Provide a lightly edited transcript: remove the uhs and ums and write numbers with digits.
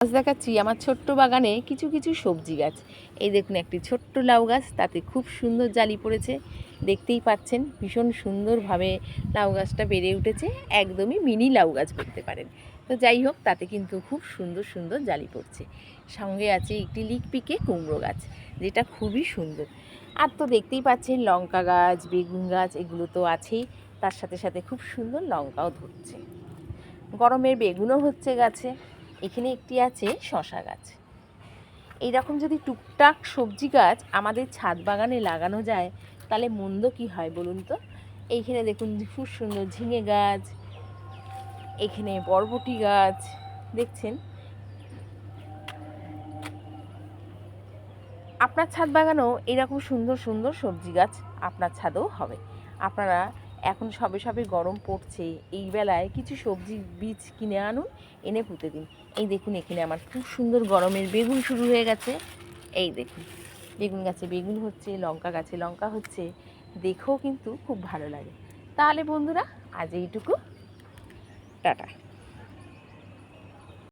আজ দেখাচ্ছি আমার ছোট্ট বাগানে কিছু কিছু সবজি গাছ। এই দেখুন একটি ছোট্ট লাউ গাছ, তাতে খুব সুন্দর জালি পড়েছে। দেখতেই পাচ্ছেন ভীষণ সুন্দরভাবে লাউ গাছটা বেড়ে উঠেছে, একদমই মিনি লাউ গাছ বলতে পারেন। তো যাই হোক, তাতে কিন্তু খুব সুন্দর সুন্দর জালি পড়ছে। সঙ্গে আছে একটি লিকপিকে কুমড়ো গাছ, যেটা খুবই সুন্দর। আর তো দেখতেই পাচ্ছেন লঙ্কা গাছ, বেগুন গাছ, এগুলো তো আছেই। তার সাথে সাথে খুব সুন্দর লঙ্কাও ধরছে, গরমের বেগুনও হচ্ছে গাছে। এখানে একটি আছে শশা গাছ। এইরকম যদি টুকটাক সবজি গাছ আমাদের ছাদ বাগানে লাগানো যায়, তাহলে মন্দ কি হয় বলুন তো। এইখানে দেখুন খুব সুন্দর ঝিঙে গাছ, এখানে বরবটি গাছ দেখছেন। আপনার ছাদ বাগানেও এরকম সুন্দর সুন্দর সবজি গাছ আপনার ছাদেও হবে। আপনারা এখন সবে সবে গরম পড়ছে, এই বেলায় কিছু সবজি বীজ কিনে আনুন, এনে পুঁতে দিন। এই দেখুন এখানে আমার খুব সুন্দর গরমের বেগুন শুরু হয়ে গেছে। এই দেখুন বেগুন গাছে বেগুন হচ্ছে, লঙ্কা গাছে লঙ্কা হচ্ছে, দেখেও কিন্তু খুব ভালো লাগে। তাহলে বন্ধুরা, আজ এইটুকু, টাটা।